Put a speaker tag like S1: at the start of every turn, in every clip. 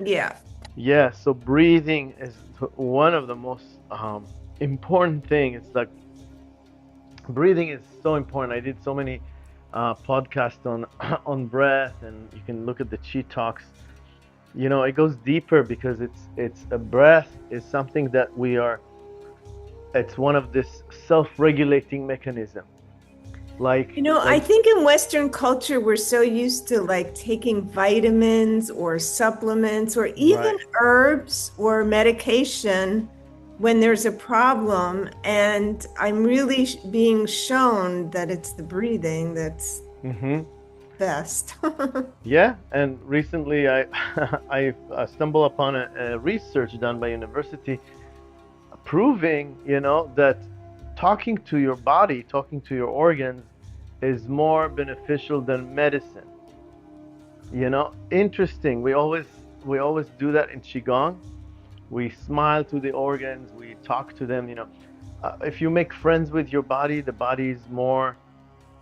S1: Yeah.
S2: Yeah, so breathing is one of the most important thing. It's like breathing is so important. I did so many podcasts on on breath, and you can look at the Chi Talks. You know, it goes deeper because it's a breath is something that we are. It's one of this self-regulating mechanism.
S1: You
S2: Like
S1: know, I
S2: when
S1: think in Western culture, we're so used to like taking vitamins or supplements or even
S2: right,
S1: herbs or medication when there's a problem. And I'm really being shown that it's the breathing that's
S2: hmm
S1: best.
S2: yeah. And recently, I I stumbled upon a research done by university proving, you know, that talking to your body, talking to your organs is more beneficial than medicine. You know, interesting. We always do that in qigong. We smile to the organs, we talk to them, you know. If you make friends with your body, the body is more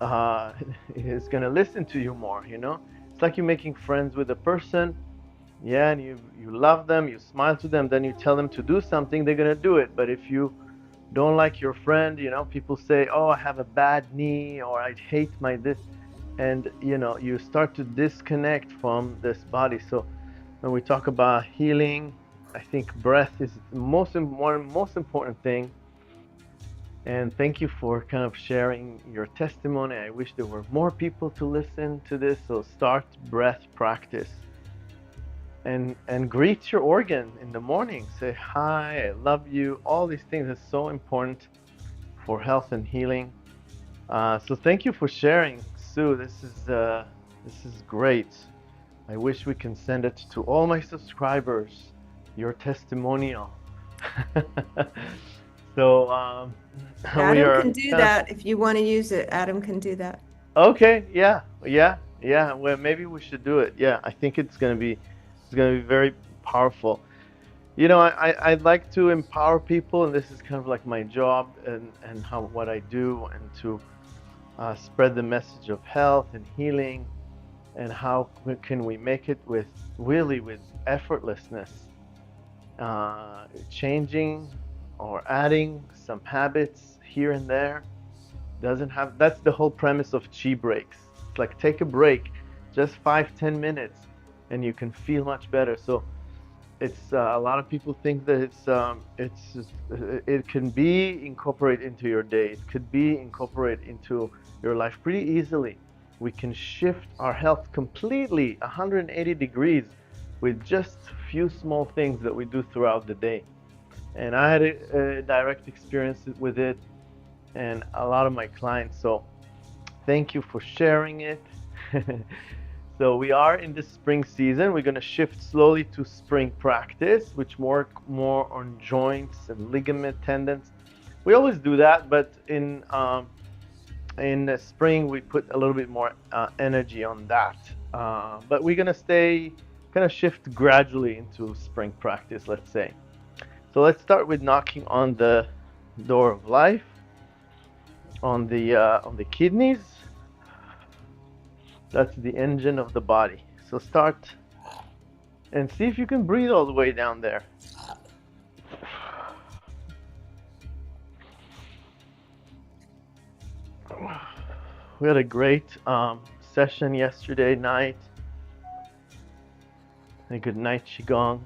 S2: uh is going to listen to you more, you know. It's like you're making friends with a person. Yeah, and you love them, you smile to them, then you tell them to do something, they're gonna do it. But if you don't like your friend, you know, people say, "Oh, I have a bad knee," or "I hate my this," and you know, you start to disconnect from this body. So when we talk about healing, I think breath is the most important thing. And thank you for kind of sharing your testimony. I wish there were more people to listen to this. So start breath practice and greet your organ in the morning. Say hi, I love you. All these things are so important for health and healing. So thank you for sharing, Sue. This is great. I wish we can send it to all my subscribers. Your testimonial. So we
S1: Adam
S2: are
S1: can do
S2: kind of
S1: that if you want to use it. Adam can do that.
S2: okay. Yeah, yeah, yeah. Well, maybe we should do it. Yeah, I think it's gonna be very powerful. You know, I'd like to empower people, and this is kind of like my job and how what I do, and to spread the message of health and healing, and how can we make it with really with effortlessness, changing or adding some habits here and there. Doesn't have That's the whole premise of chi breaks. It's like take a break, just 5-10 minutes, and you can feel much better. So it's a lot of people think that it's just, it can be incorporated into your day. It could be incorporated into your life pretty easily. We can shift our health completely 180 degrees with just a few small things that we do throughout the day. And I had a direct experience with it, and a lot of my clients. So thank you for sharing it. So we are in the spring season. We're going to shift slowly to spring practice, which more on joints and ligament tendons. We always do that, but in the spring we put a little bit more energy on that. But we're going to stay kind of shift gradually into spring practice, let's say. So let's start with knocking on the door of life, on the kidneys. That's the engine of the body. So start and see if you can breathe all the way down there. We had a great session yesterday night, a good night qigong,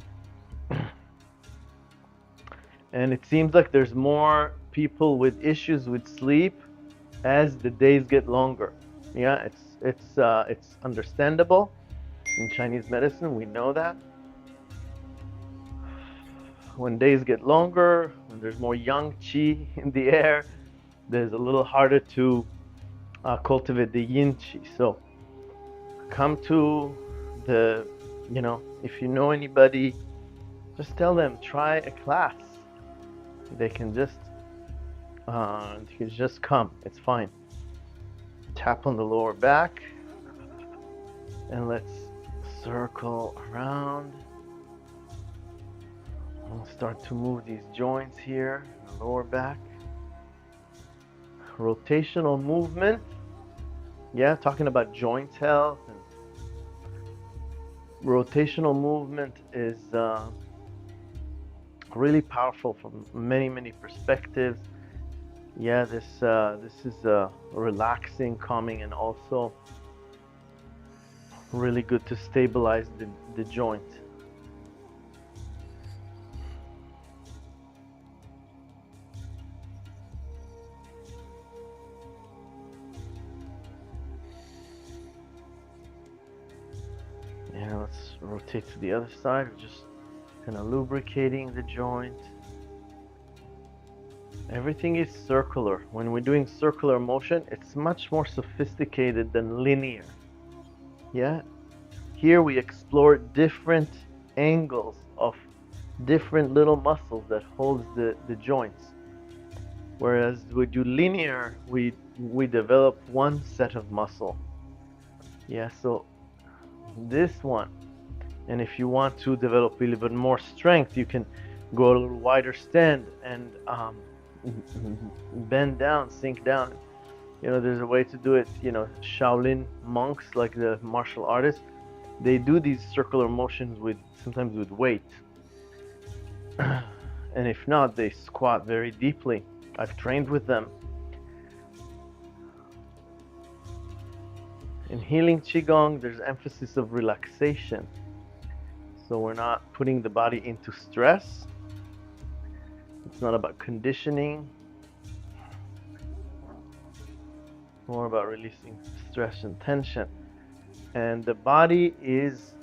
S2: and it seems like there's more people with issues with sleep as the days get longer. Yeah, it's understandable. In Chinese medicine, we know that when days get longer, when there's more yang qi in the air, there's a little harder to cultivate the yin qi. So come to the, you know, if you know anybody, just tell them try a class. They can just come. It's fine. Tap on the lower back and let's circle around. We'll start to move these joints here in the lower back. Rotational movement. Yeah, talking about joint health and rotational movement is really powerful from many perspectives. Yeah, this is relaxing, calming, and also really good to stabilize the joint. Yeah, let's rotate to the other side. We're just kind of lubricating the joint. Everything is circular. When we're doing circular motion, it's much more sophisticated than linear. Yeah, here we explore different angles of different little muscles that holds the joints. Whereas we do linear, we develop one set of muscle. Yeah, so this one, and if you want to develop a little bit more strength, you can go a little wider stand and bend down, sink down. You know, there's a way to do it. You know, Shaolin monks, like the martial artists, they do these circular motions with sometimes with weight. And if not, they squat very deeply. I've trained with them. In healing Qigong, there's emphasis of relaxation. So we're not putting the body into stress. It's not about conditioning. It's more about releasing stress and tension. And the body is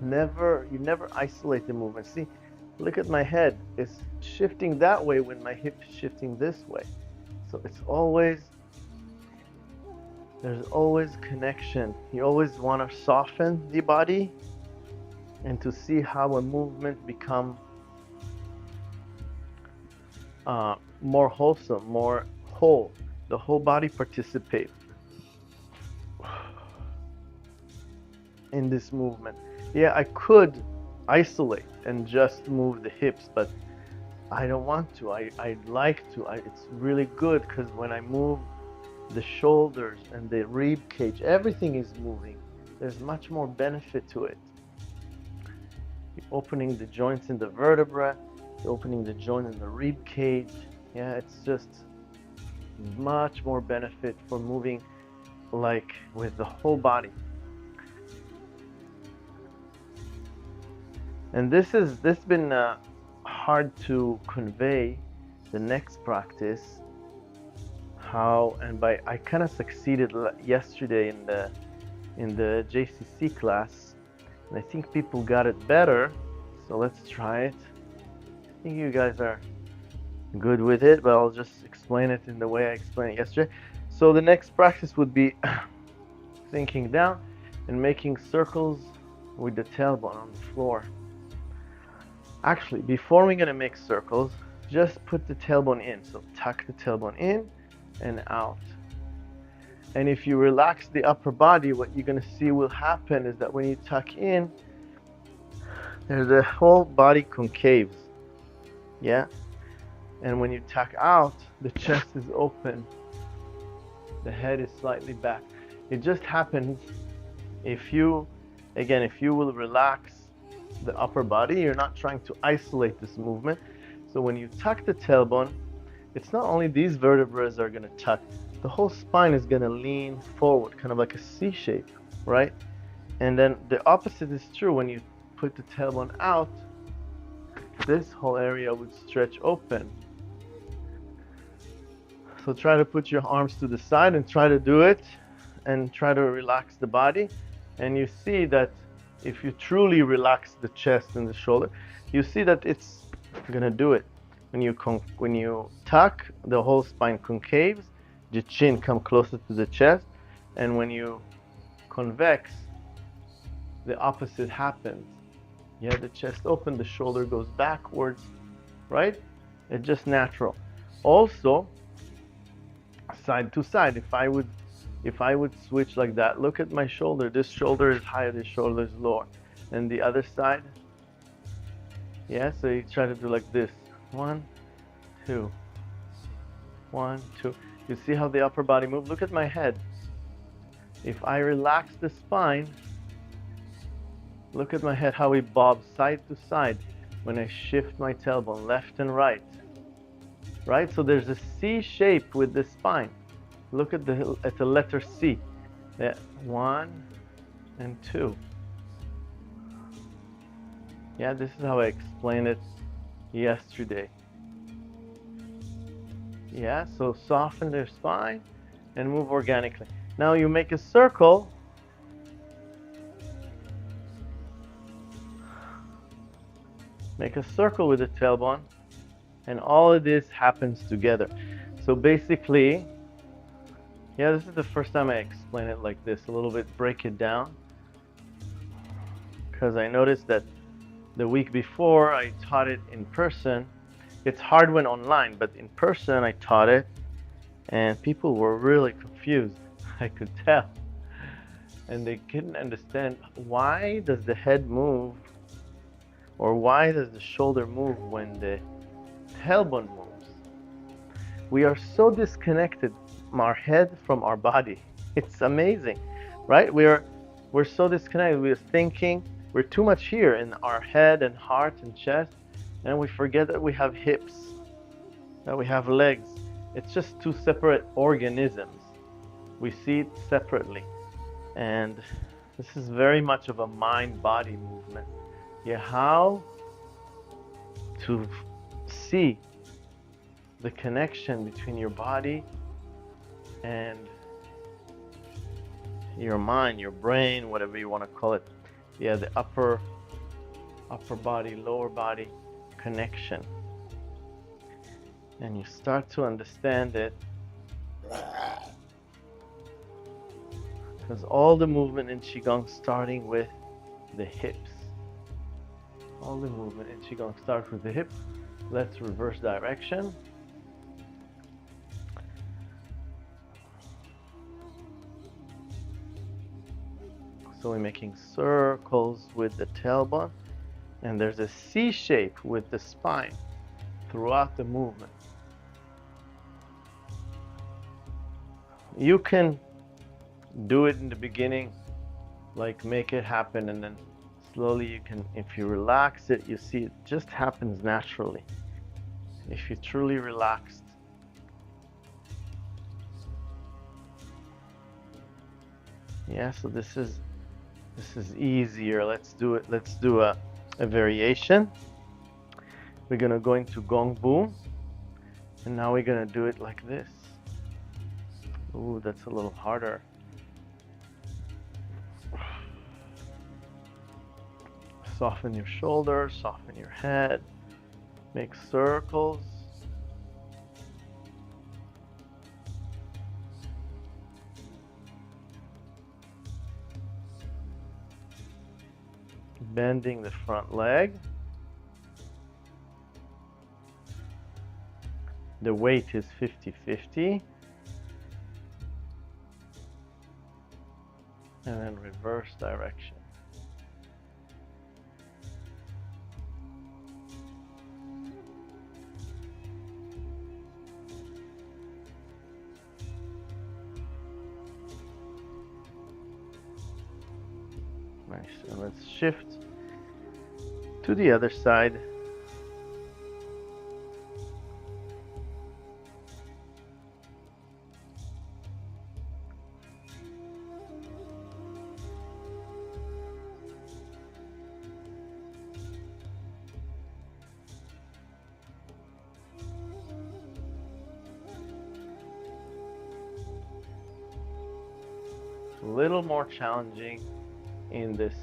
S2: you never isolate the movement. See, look at my head. It's shifting that way when my hip is shifting this way. So it's always, there's always connection. You always want to soften the body and to see how a movement become more wholesome, more whole. The whole body participates in this movement. Yeah, I could isolate and just move the hips, but I don't want to. I'd like to. It's really good because when I move the shoulders and the rib cage, everything is moving. There's much more benefit to it. You're opening the joints in the vertebra, you're opening the joint in the rib cage. Yeah, it's just much more benefit for moving like with the whole body. And this been hard to convey the next practice. How and by I kind of succeeded yesterday in the JCC class, and I think people got it better. So let's try it. I think you guys are good with it, but I'll just explain it in the way I explained it yesterday. So the next practice would be sinking down and making circles with the tailbone on the floor. Actually, before we're gonna make circles, just put the tailbone in. So tuck the tailbone in and out. And if you relax the upper body, what you're gonna see will happen is that when you tuck in, there's a whole body concaves. Yeah? And when you tuck out, the chest is open. The head is slightly back. It just happens if you will relax the upper body, you're not trying to isolate this movement. So when you tuck the tailbone, it's not only these vertebrae are going to tuck, the whole spine is going to lean forward, kind of like a C shape, right? And then the opposite is true. When you put the tailbone out, this whole area would stretch open. So try to put your arms to the side and try to do it and try to relax the body. And you see that if you truly relax the chest and the shoulder, you see that it's gonna do it. When you tuck, the whole spine concaves, the chin come closer to the chest, and when you convex, the opposite happens. Yeah, the chest open, the shoulder goes backwards, right? It's just natural. Also, side to side, if I would switch like that, look at my shoulder. This shoulder is higher, this shoulder is lower. And the other side, yeah, so you try to do like this. 1, 2, 1, 2. You see how the upper body moves? Look at my head. If I relax the spine, Look at my head, how it bobs side to side when I shift my tailbone left and right. Right? So there's a C shape with the spine. Look at the letter C. Yeah, 1 and 2. Yeah, this is how I explained it yesterday. Yeah, so soften the spine and move organically. Now you make a circle. Make a circle with the tailbone, and all of this happens together. So basically, yeah, this is the first time I explain it like this, a little bit, break it down. Because I noticed that the week before I taught it in person. It's hard when online, but in person I taught it, and people were really confused. I could tell. And they couldn't understand, why does the head move, or why does the shoulder move when the tailbone moves? We are so disconnected, our head from our body. It's amazing, right? We're so disconnected. We're thinking, we're too much here in our head and heart and chest, and we forget that we have hips, that we have legs. It's just two separate organisms. We see it separately. And this is very much of a mind-body movement. Yeah, how to see the connection between your body and your mind, your brain, whatever you want to call it. Yeah, the upper body, lower body connection. And you start to understand it, because all the movement in Qigong starting with the hips. All the movement in Qigong starts with the hips. Let's reverse direction. So we're making circles with the tailbone, and there's a C shape with the spine throughout the movement. You can do it in the beginning, like make it happen, and then slowly you can, if you relax it, you see it just happens naturally. If you're truly relaxed. Yeah, so this is easier. Let's do it. Let's do a variation. We're gonna go into Gong Bu, and now we're gonna do it like this. Ooh, that's a little harder. Soften your shoulders, soften your head, make circles. Bending the front leg. The weight is 50-50. And then reverse direction. Nice, and let's shift to the other side. A little more challenging in this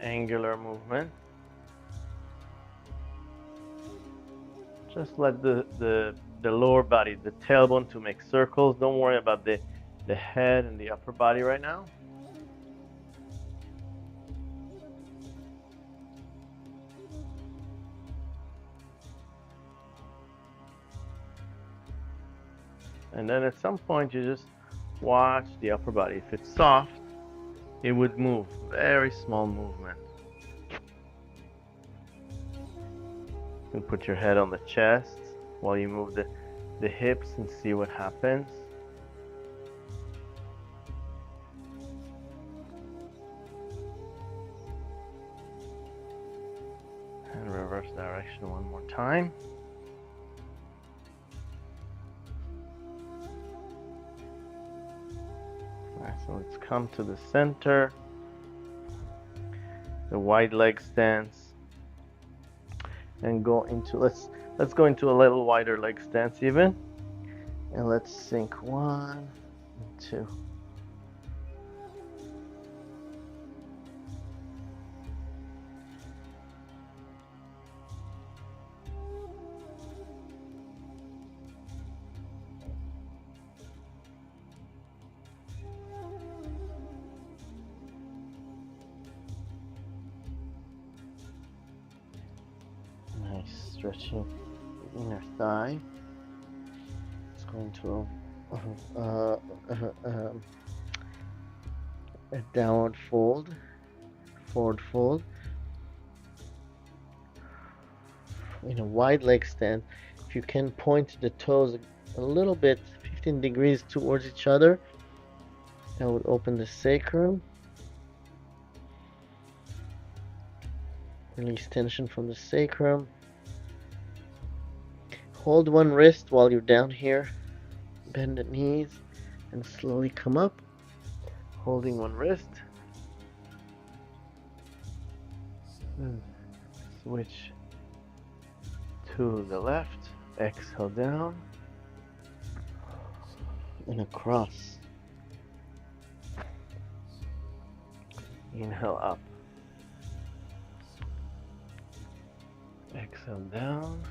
S2: angular movement. Just let the lower body, the tailbone, to make circles. Don't worry about the head and the upper body right now. And then at some point you just watch the upper body. If it's soft, it would move. Very small movement. You can put your head on the chest while you move the hips and see what happens. And reverse direction one more time. Alright, so let's come to the center, the wide leg stance, and go into let's go into a little wider leg stance even, and let's sink 1 and 2. Nice, stretching the inner thigh. It's going to a downward fold, forward fold. In a wide leg stance, if you can point the toes a little bit, 15 degrees towards each other, that would open the sacrum. Release tension from the sacrum. Hold one wrist while you're down here. Bend the knees and slowly come up, holding one wrist. And switch to the left. Exhale down and across. Inhale up. Exhale down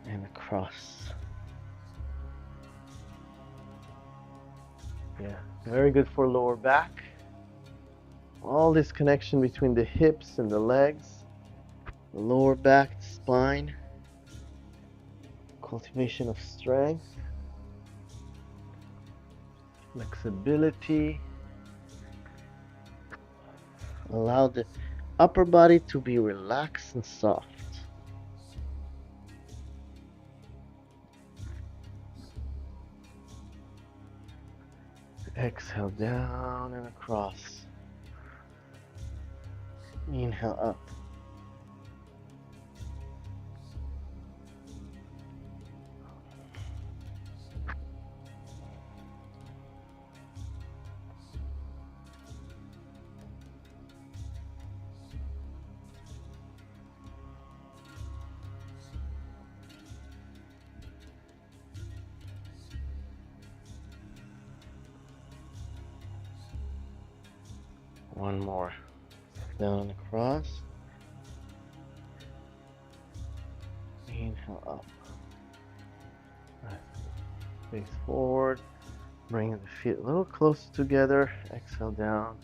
S2: and across. Yeah, very good for lower back. All this connection between the hips and the legs, the lower back, the spine, cultivation of strength, flexibility. Allow the upper body to be relaxed and soft. Exhale down and across. Inhale up. One more. Down and across. Inhale up. Face forward. Bring the feet a little closer together. Exhale down.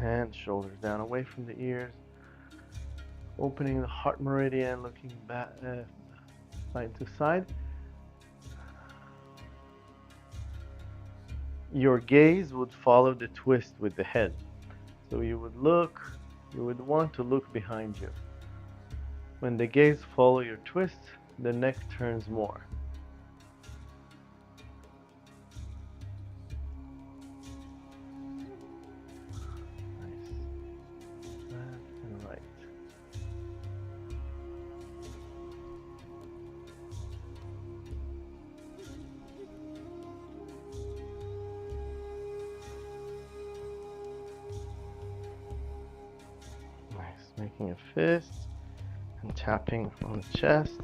S2: And shoulders down away from the ears. Opening the heart meridian, looking back side to side. Your gaze would follow the twist with the head. So you would want to look behind you. When the gaze follows your twist, the neck turns more. Nice. Left and right. Making a fist and tapping on the chest.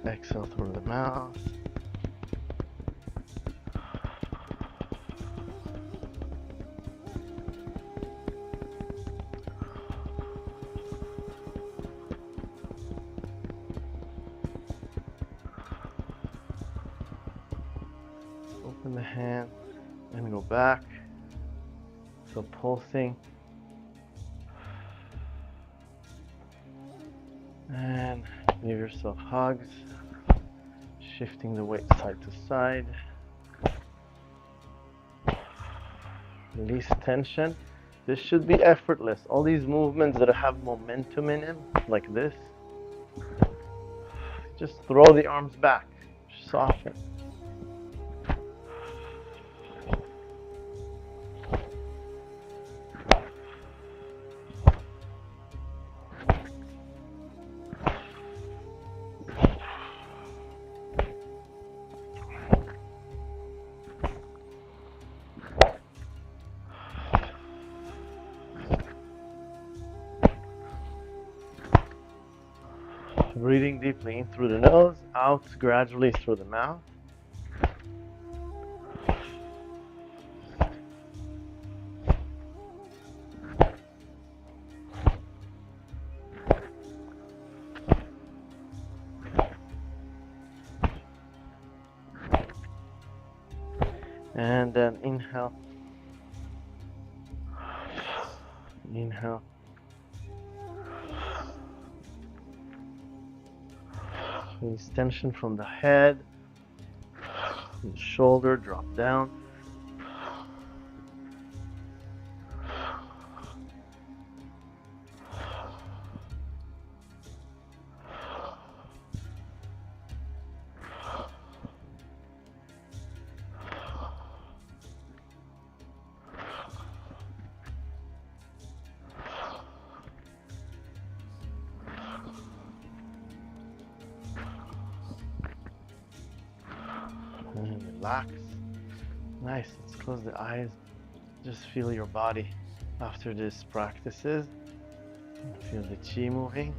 S2: Exhale through the mouth. Open the hand and go back. So pulsing and give yourself hugs, shifting the weight side to side. Release tension. This should be effortless. All these movements that have momentum in them, like this, just throw the arms back, soften. Breathing deeply in through the nose, out gradually through the mouth. And then inhale. Inhale. Release tension from the head. The shoulder drop down. And relax. Nice. Let's close the eyes. Just feel your body after these practices. Feel the chi moving.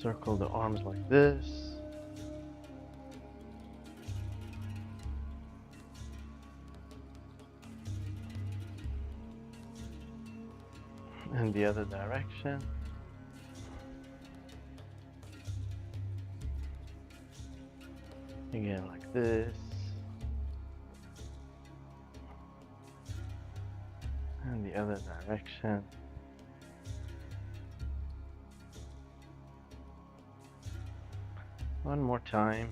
S2: Circle the arms like this. And the other direction. Again, like this. And the other direction. One more time.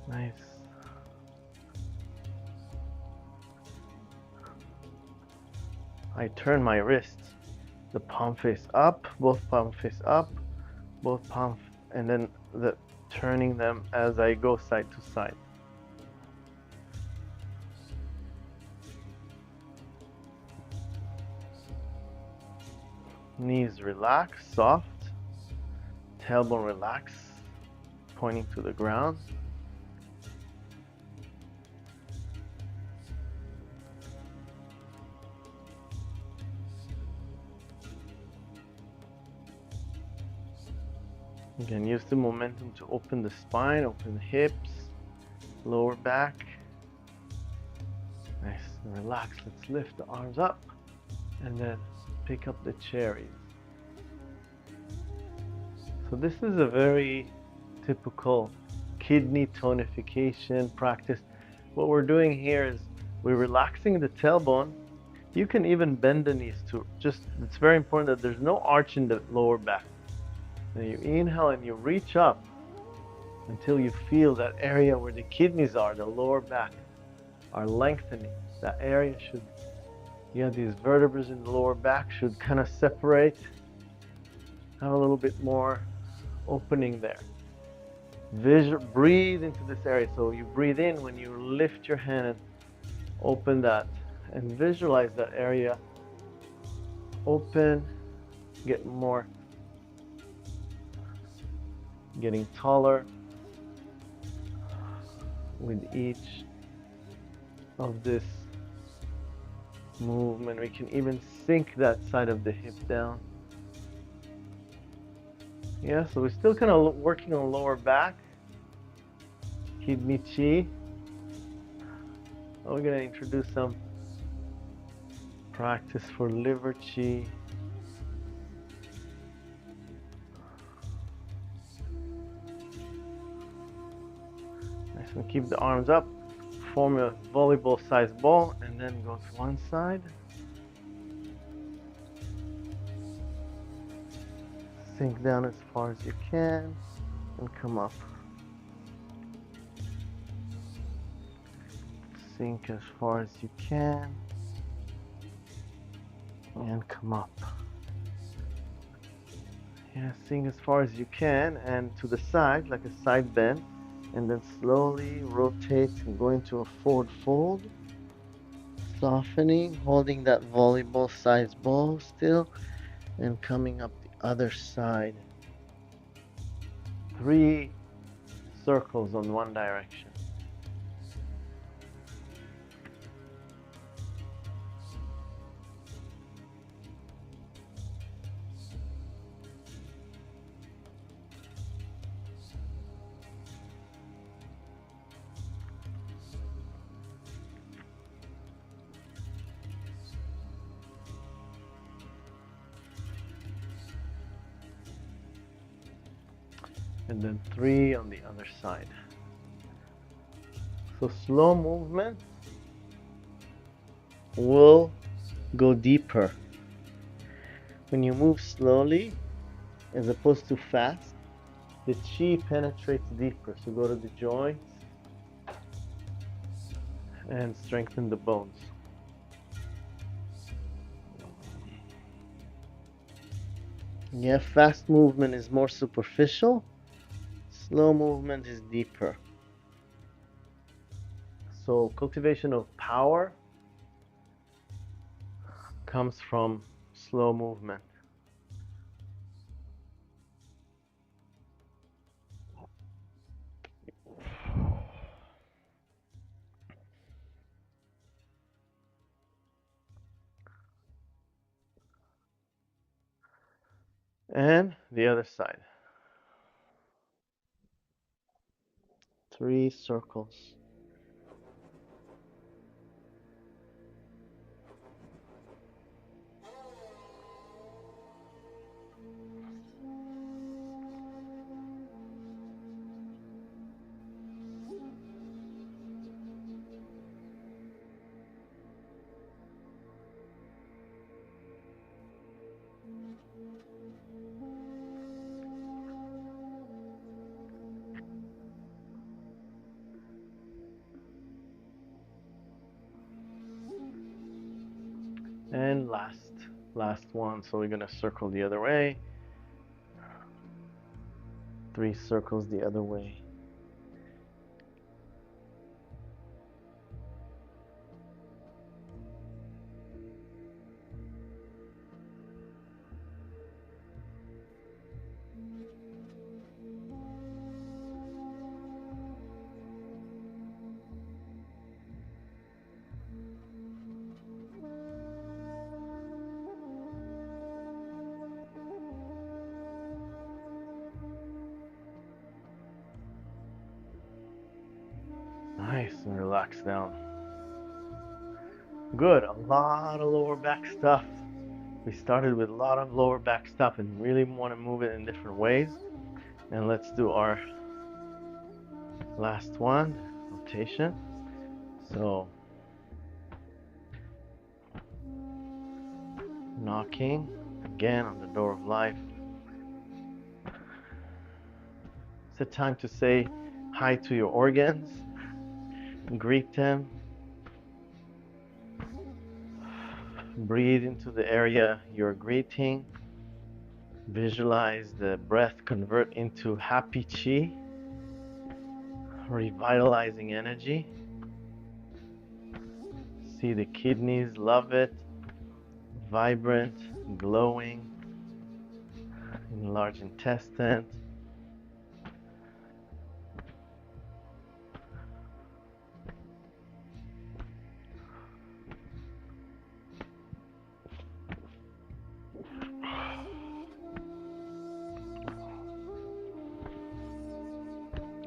S2: Nice. I turn my wrists, the palm face up, both palm face up, both palm, and then turning them as I go side to side. Knees relax, soft, tailbone relax, pointing to the ground. Again, use the momentum to open the spine, open the hips, lower back. Nice, relax. Let's lift the arms up and then pick up the cherries. So this is a very typical kidney tonification practice. What we're doing here is we're relaxing the tailbone. You can even bend the knees to it's very important that there's no arch in the lower back. And you inhale and you reach up until you feel that area where the kidneys are, the lower back, are lengthening. That area should, these vertebrae in the lower back should kind of separate, have a little bit more opening there. Breathe into this area. So you breathe in when you lift your hand and open that, and visualize that area open, get more, getting taller with each of this movement. We can even sink that side of the hip down. Yeah, so we're still kind of working on lower back, kidney chi. We're going to introduce some practice for liver chi. Nice, and keep the arms up, form a volleyball sized ball, and then go to one side. Sink down as far as you can and come up. Sink as far as you can and come up. Yeah, sink as far as you can and to the side, like a side bend, and then slowly rotate and go into a forward fold. Softening, holding that volleyball sized ball still, and coming up the other side. 3 circles on one direction. And then 3 on the other side. So slow movement will go deeper. When you move slowly, as opposed to fast, the chi penetrates deeper. So go to the joints and strengthen the bones. Yeah, fast movement is more superficial. Slow movement is deeper. So cultivation of power comes from slow movement. And the other side. 3 circles. And last one. So we're gonna circle the other way. 3 circles the other way. Nice, and relax down. Good, a lot of lower back stuff. We started with a lot of lower back stuff and really want to move it in different ways. And let's do our last one, rotation. So, knocking again on the door of life. It's a time to say hi to your organs, greet them, breathe into the area you're greeting, visualize the breath convert into happy chi, revitalizing energy. See the kidneys, love it, vibrant, glowing, in large intestine.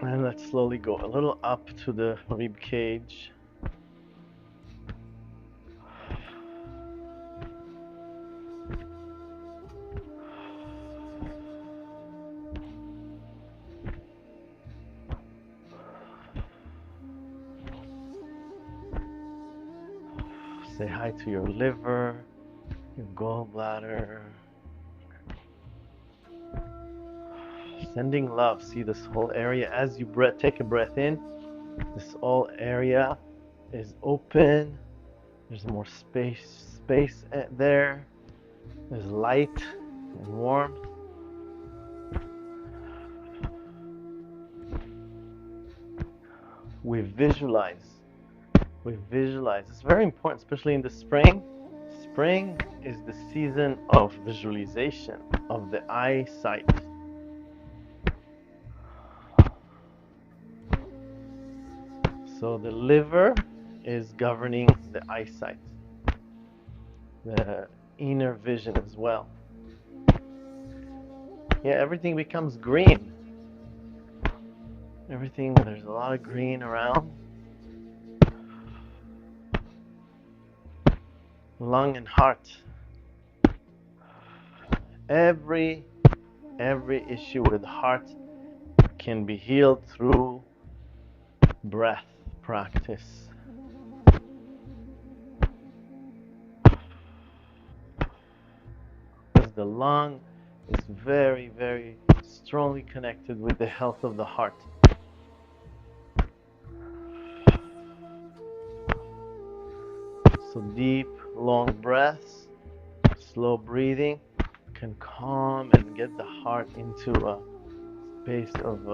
S2: And let's slowly go a little up to the rib cage. Say hi to your liver, your gallbladder. Sending love. See this whole area as you take a breath in. This whole area is open. There's more space there. There's light and warmth. We visualize. It's very important, especially in the spring. Spring is the season of visualization, of the eyesight. So the liver is governing the eyesight, the inner vision as well. Yeah, everything becomes green. Everything, there's a lot of green around. Lung and heart. Every issue with heart can be healed through breath practice. Because the lung is very, very strongly connected with the health of the heart. So deep, long breaths, slow breathing can calm and get the heart into a space of,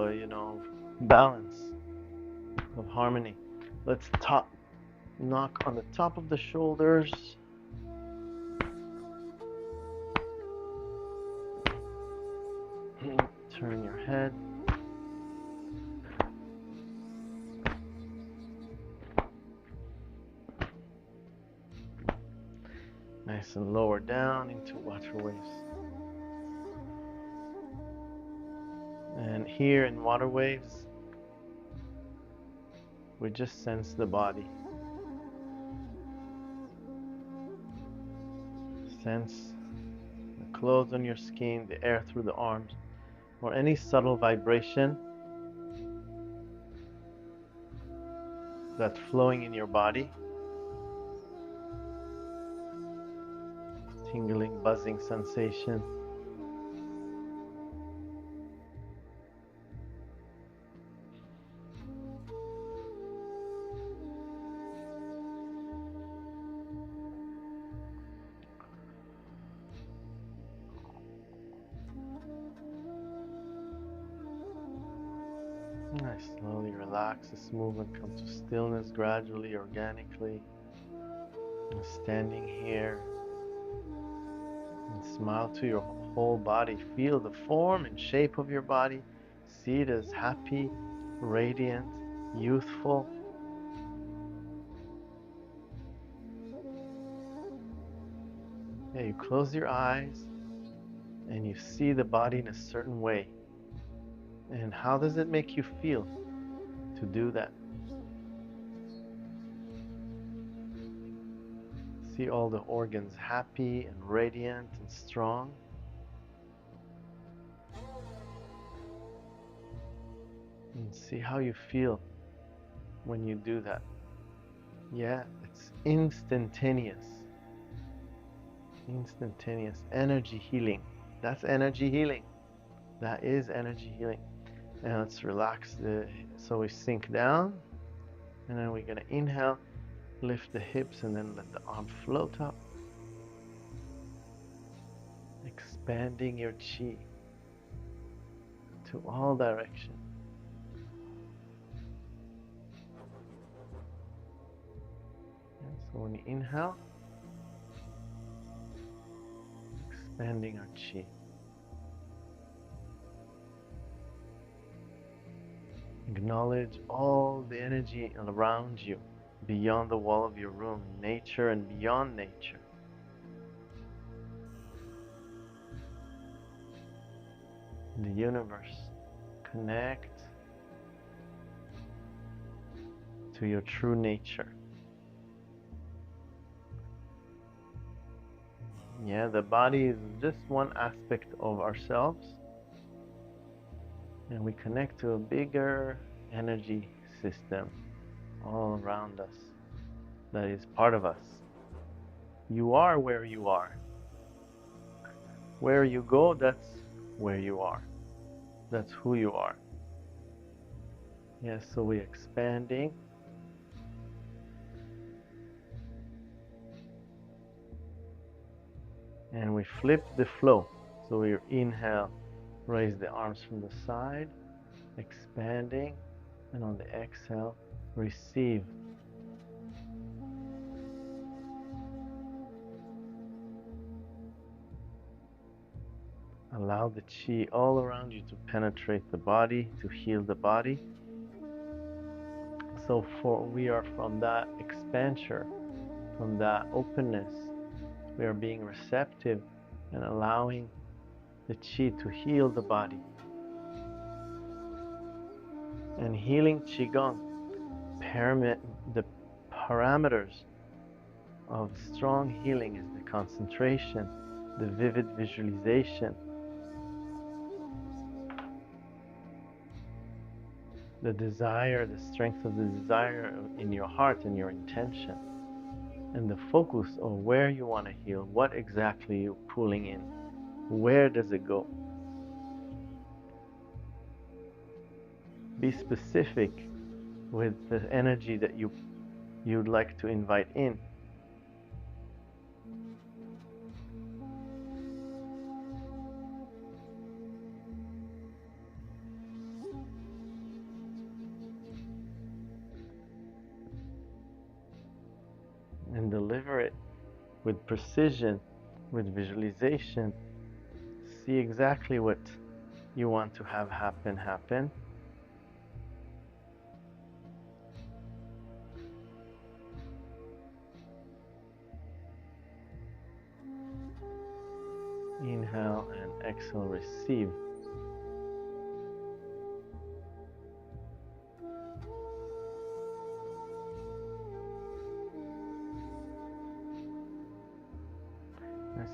S2: balance, of harmony. Let's knock on the top of the shoulders. Turn your head. Nice and lower down into water waves. And here in water waves, we just sense the body. Sense the clothes on your skin, the air through the arms, or any subtle vibration that's flowing in your body. Tingling, buzzing sensation. Nice, slowly relax this movement, come to stillness gradually, organically. And standing here, and smile to your whole body. Feel the form and shape of your body. See it as happy, radiant, youthful. Yeah, you close your eyes and you see the body in a certain way. And how does it make you feel to do that? See all the organs happy and radiant and strong. And see how you feel when you do that. Yeah, it's instantaneous. Instantaneous energy healing. That's energy healing. That is energy healing. And let's relax so we sink down. And then we're going to inhale, lift the hips, and then let the arm float up. Expanding your chi to all directions. So when you inhale, expanding our chi. Acknowledge all the energy around you, beyond the wall of your room, nature and beyond nature. The universe. Connect to your true nature. Yeah, the body is just one aspect of ourselves, and we connect to a bigger energy system all around us that is part of us. You are where you are. Where you go, that's where you are. That's who you are. Yes, so we're expanding. And we flip the flow. So we inhale, raise the arms from the side, expanding. And on the exhale, receive. Allow the chi all around you to penetrate the body, to heal the body. So we are from that expansion, from that openness, we are being receptive and allowing the chi to heal the body. And healing Qigong, the parameters of strong healing is the concentration, the vivid visualization, the desire, the strength of the desire in your heart and your intention, and the focus of where you want to heal, what exactly you're pulling in, where does it go. Be specific with the energy that you'd like to invite in. And deliver it with precision, with visualization. See exactly what you want to have happen. Inhale and exhale, receive.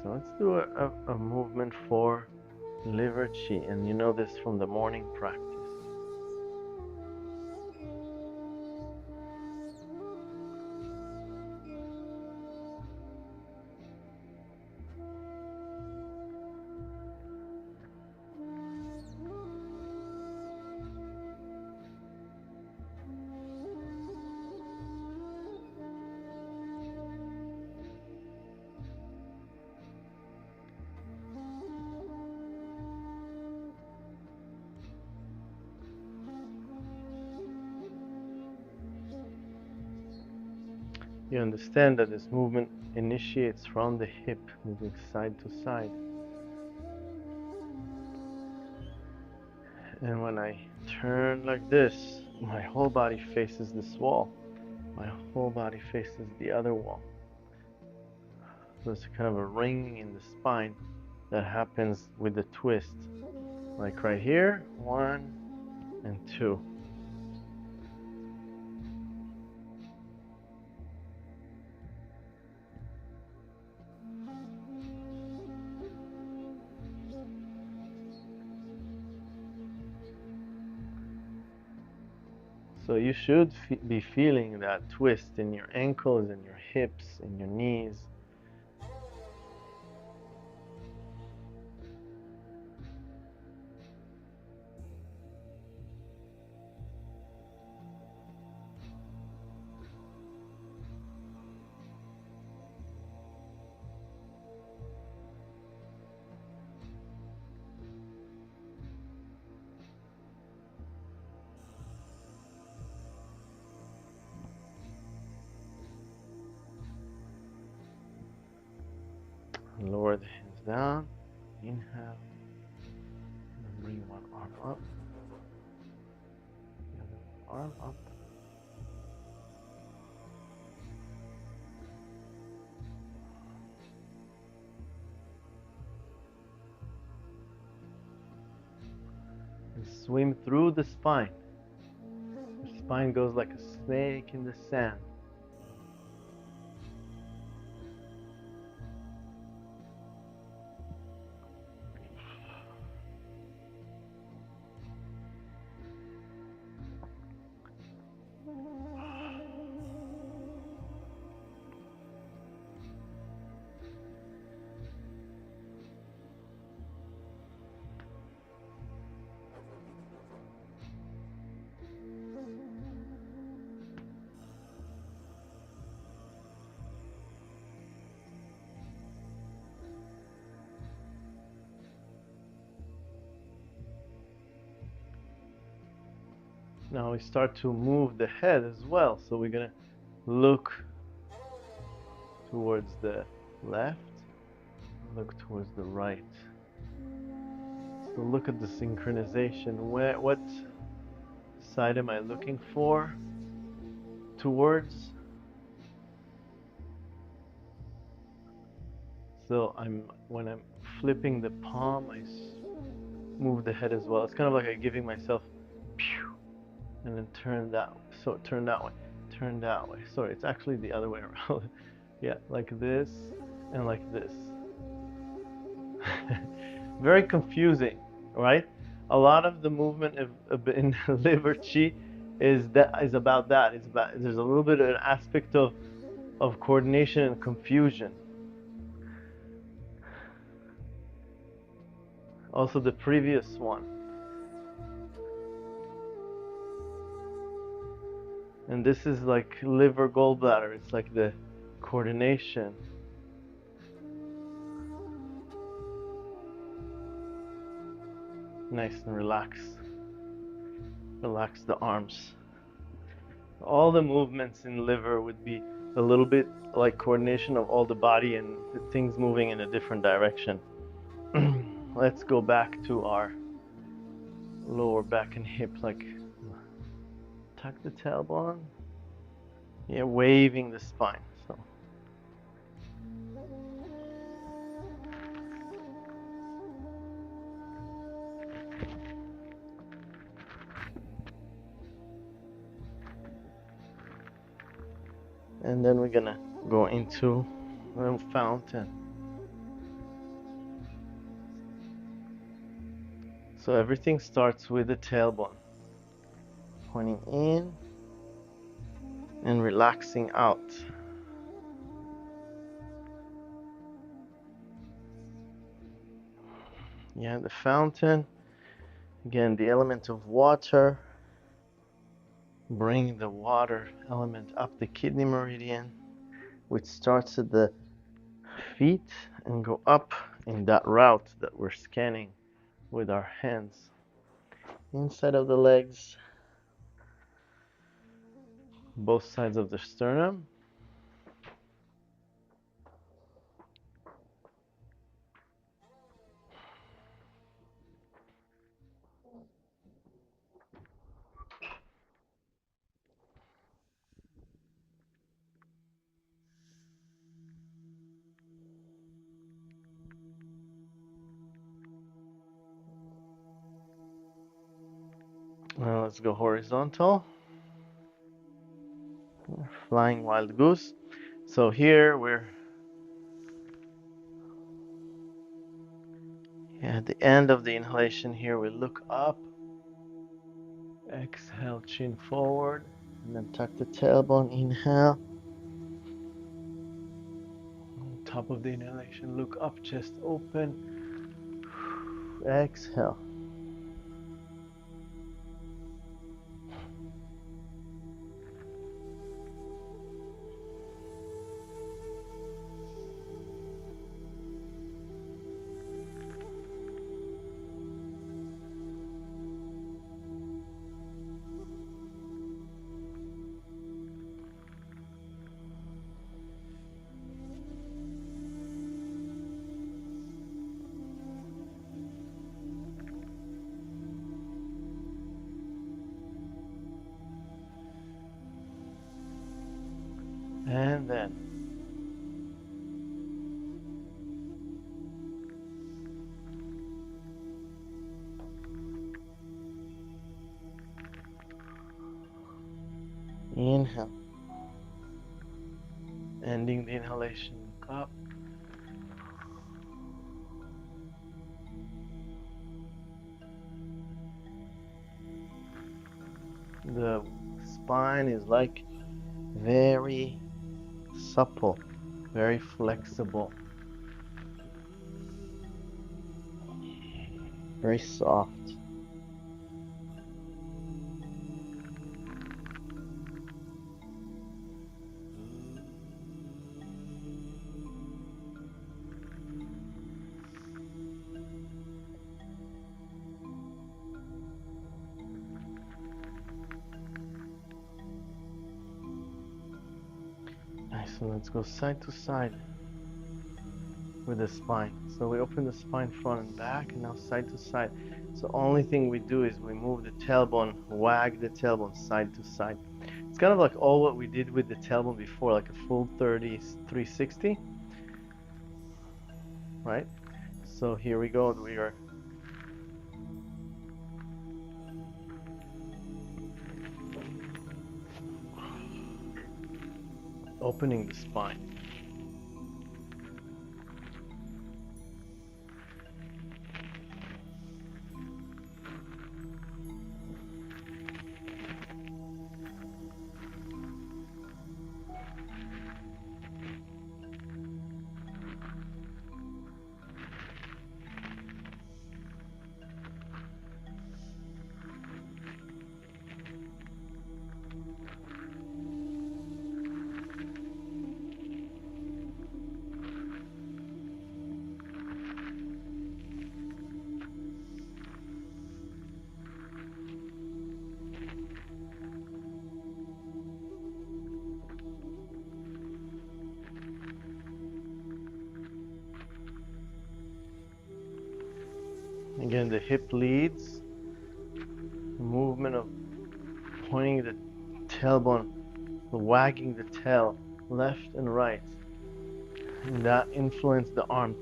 S2: So let's do a movement for liver chi, and you know this from the morning practice. You understand that this movement initiates from the hip, moving side to side. And when I turn like this, my whole body faces this wall. My whole body faces the other wall. So it's kind of a ringing in the spine that happens with the twist. Like right here, 1 and 2. So you should be feeling that twist in your ankles, in your hips, in your knees. Lower the hands down. Inhale. And bring one arm up. The other arm up. And swim through the spine. The spine goes like a snake in the sand. Now we start to move the head as well. So we're going to look towards the left, look towards the right. So look at the synchronization. What side am I looking for? towards. So when I'm flipping the palm, I move the head as well. It's kind of like I'm giving myself, pew, and then turn that way. So turn that way, turn that way. Sorry, it's actually the other way around. Yeah, like this and like this. Very confusing, right? A lot of the movement in liver chi is about that. There's a little bit of an aspect of coordination and confusion. Also the previous one. And this is like liver gallbladder. It's like the coordination. Nice and relax. Relax the arms. All the movements in liver would be a little bit like coordination of all the body and things moving in a different direction. Let's go back to our lower back and hip, like tuck the tailbone. Yeah, waving the spine. So and then we're gonna go into a fountain. So everything starts with the tailbone, pointing in and relaxing out. Yeah, the fountain. Again, the element of water. Bring the water element up the kidney meridian, which starts at the feet and go up in that route that we're scanning with our hands. Inside of the legs, both sides of the sternum. Now let's go horizontal. Flying wild goose. So here we're at the end of the inhalation. Here we look up. Exhale, chin forward, and then tuck the tailbone. Inhale. On top of the inhalation, look up, chest open. Exhale. And then inhale, ending the inhalation, look up. The spine is like very supple, very flexible, very soft. Nice, and let's go side to side with the spine. So we open the spine front and back, and now side to side. So only thing we do is we move the tailbone, wag the tailbone side to side. It's kind of like all what we did with the tailbone before, like a full 360, right? So here we go. We are opening the spine. Again, the hip leads, the movement of pointing the tailbone, wagging the tail left and right. And that influence the arm.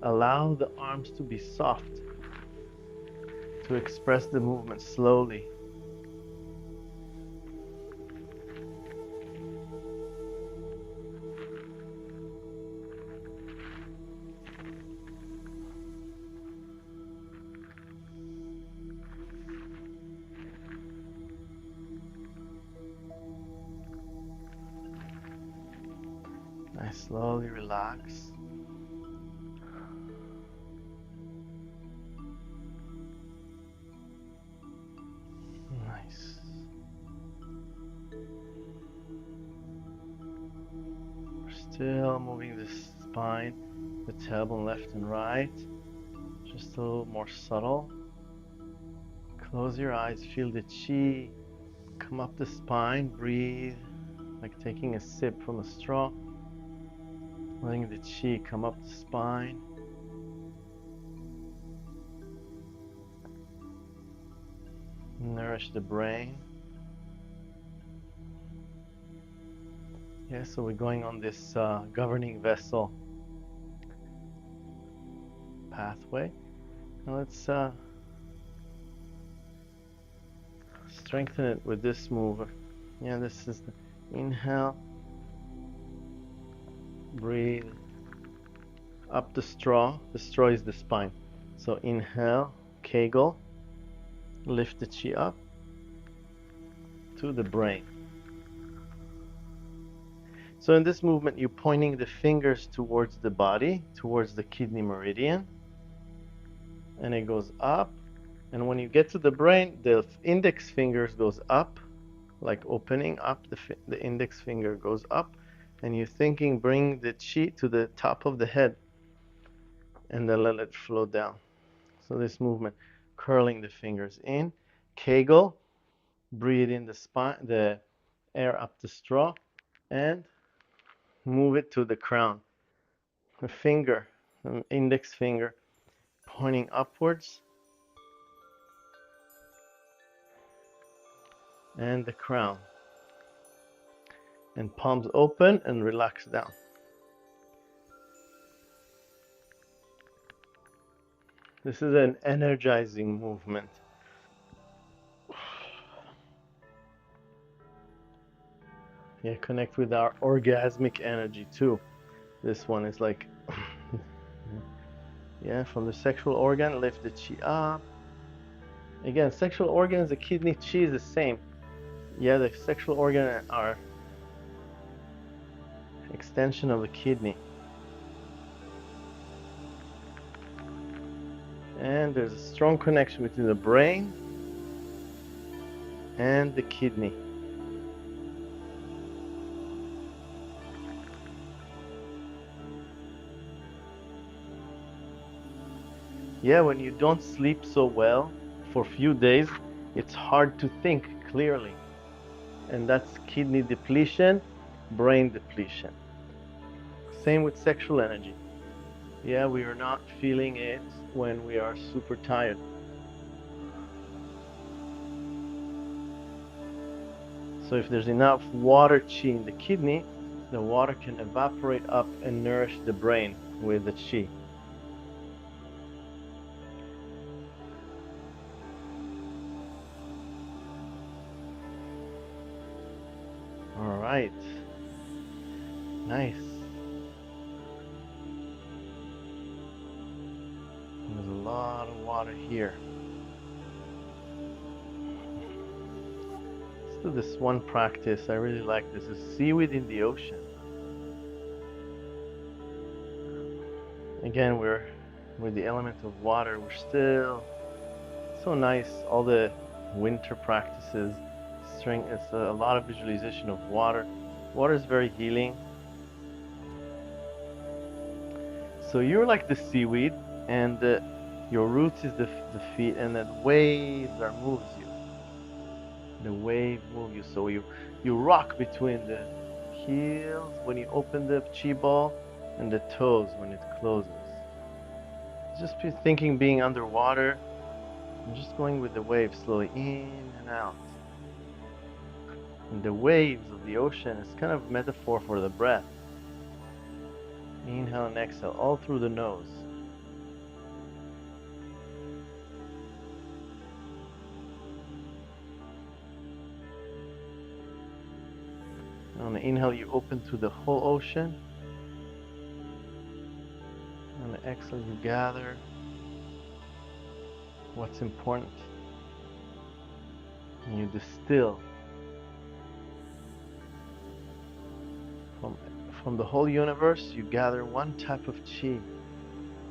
S2: Allow the arms to be soft, to express the movement slowly. I slowly relax. Nice. We're still moving the spine, the tailbone left and right, just a little more subtle. Close your eyes, feel the chi come up the spine, breathe like taking a sip from a straw. Letting the chi come up the spine. Nourish the brain. Yeah, so we're going on this governing vessel pathway. Now let's strengthen it with this move. Yeah, this is the inhale. Breathe up the straw. The straw is the spine. So inhale, Kegel, lift the chi up to the brain. So in this movement, you're pointing the fingers towards the body, towards the kidney meridian, and it goes up. And when you get to the brain, the index fingers goes up, like opening up. The index finger goes up, and you're thinking, bring the chi to the top of the head, and then let it flow down. So this movement, curling the fingers in, Kegel, breathe in the spine, the air up the straw, and move it to the crown. A finger, an index finger, pointing upwards, and the crown. And palms open and relax down. This is an energizing movement. Yeah, connect with our orgasmic energy too. This one is like, yeah, from the sexual organ, lift the chi up. Again, sexual organs, the kidney chi is the same. Yeah, the sexual organ are extension of the kidney. And there's a strong connection between the brain and the kidney. Yeah, when you don't sleep so well for a few days, it's hard to think clearly. And that's kidney depletion, brain depletion. Same with sexual energy. Yeah, we are not feeling it when we are super tired. So if there's enough water chi in the kidney, the water can evaporate up and nourish the brain with the chi. All right. Nice. There's a lot of water here. Let's do this one practice. I really like this. Is seaweed in the ocean. Again, we're with the element of water. We're still so nice. All the winter practices. It's a lot of visualization of water. Water is very healing. So you're like the seaweed, and your roots is the feet, and the waves are moves you. The wave moves you, so you rock between the heels when you open the chi ball, and the toes when it closes. Just be thinking being underwater, and just going with the waves slowly in and out. And the waves of the ocean is kind of a metaphor for the breath. Inhale and exhale all through the nose. On the inhale, you open to the whole ocean. On the exhale, you gather what's important. And you distill from the whole universe, you gather one type of chi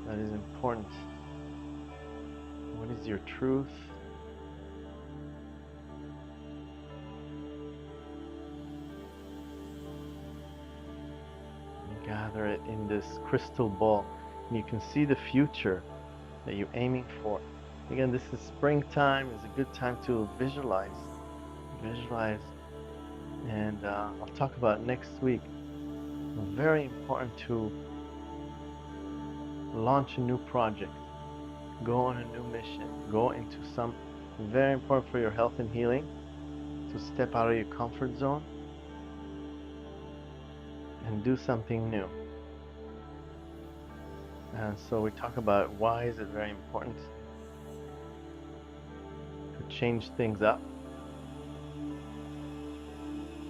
S2: that is important. What is your truth? You gather it in this crystal ball, and you can see the future that you're aiming for. Again, this is springtime. It's a good time to visualize. And I'll talk about next week. Very important to launch a new project, go on a new mission, go into some very important for your health and healing, to step out of your comfort zone and do something new. And so we talk about why is it very important to change things up.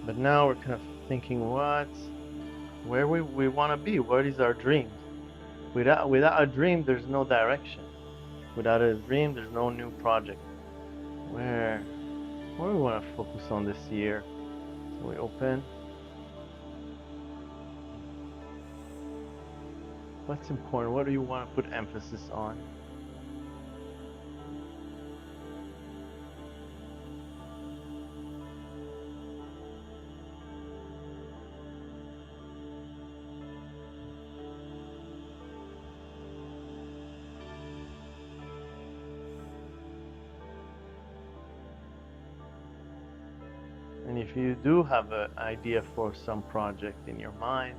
S2: But now we're kind of thinking where we want to be. What is our dreams? Without a dream, there's no direction. Without a dream, there's no new project. Where we want to focus on this year. So we open. What's important? What do you want to put emphasis on? And if you do have an idea for some project in your mind,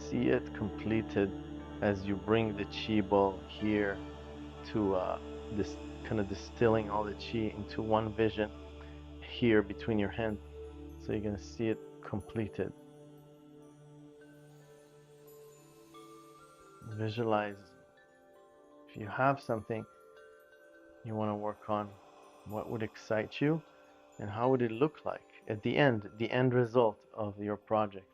S2: see it completed as you bring the chi ball here to this kind of distilling all the chi into one vision here between your hands. So you're going to see it completed. Visualize if you have something you want to work on, what would excite you and how would it look like at the end result of your project.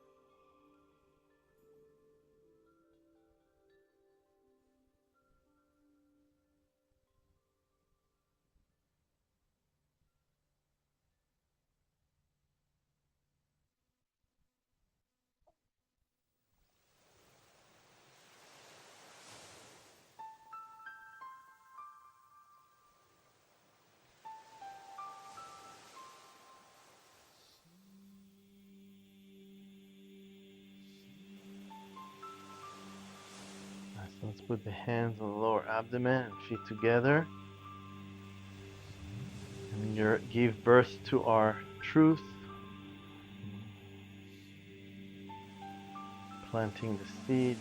S2: So let's put the hands on the lower abdomen and feet together. And give birth to our truth. Planting the seed.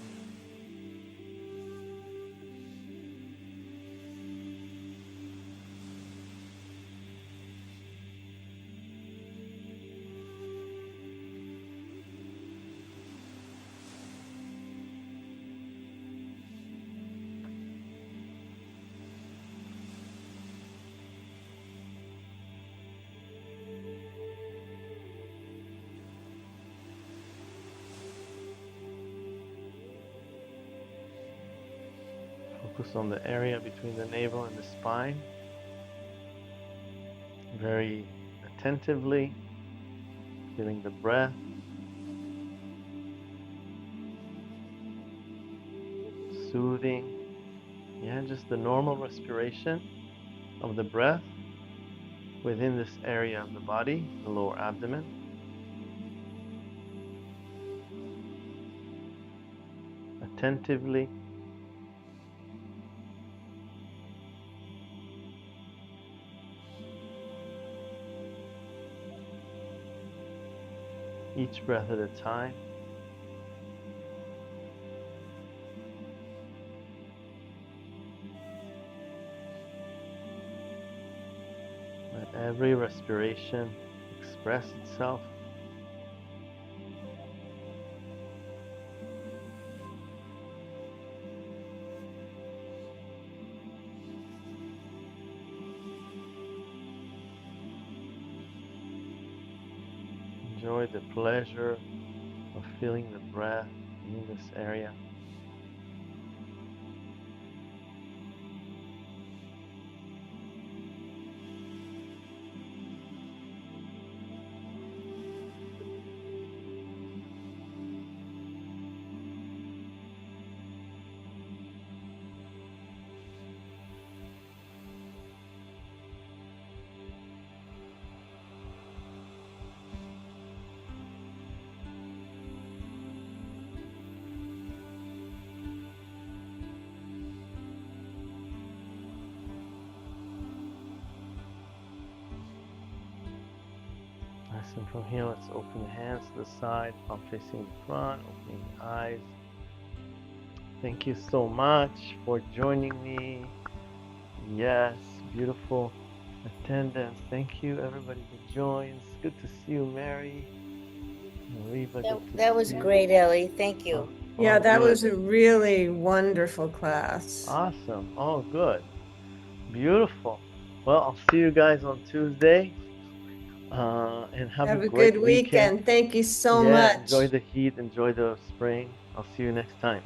S2: Focus on the area between the navel and the spine. Very attentively, feeling the breath. Soothing. Yeah, just the normal respiration of the breath within this area of the body, the lower abdomen. Attentively. Each breath at a time. Let every respiration express itself. Enjoy the pleasure of feeling the breath in this area. Nice, and from here, let's open the hands to the side, palm facing the front, opening the eyes. Thank you so much for joining me. Yes, beautiful attendance. Thank you, everybody who joins. Good to see you, Mary. Mariva,
S3: That was great, Ellie. Thank you.
S1: Yeah, that
S2: good.
S1: was a really wonderful class.
S2: Awesome. Oh, good. Beautiful. Well, I'll see you guys on Tuesday. And have a
S1: Have a
S2: great
S1: good weekend. Thank you so
S2: Yeah,
S1: much.
S2: enjoy the heat, enjoy the spring. I'll see you next time.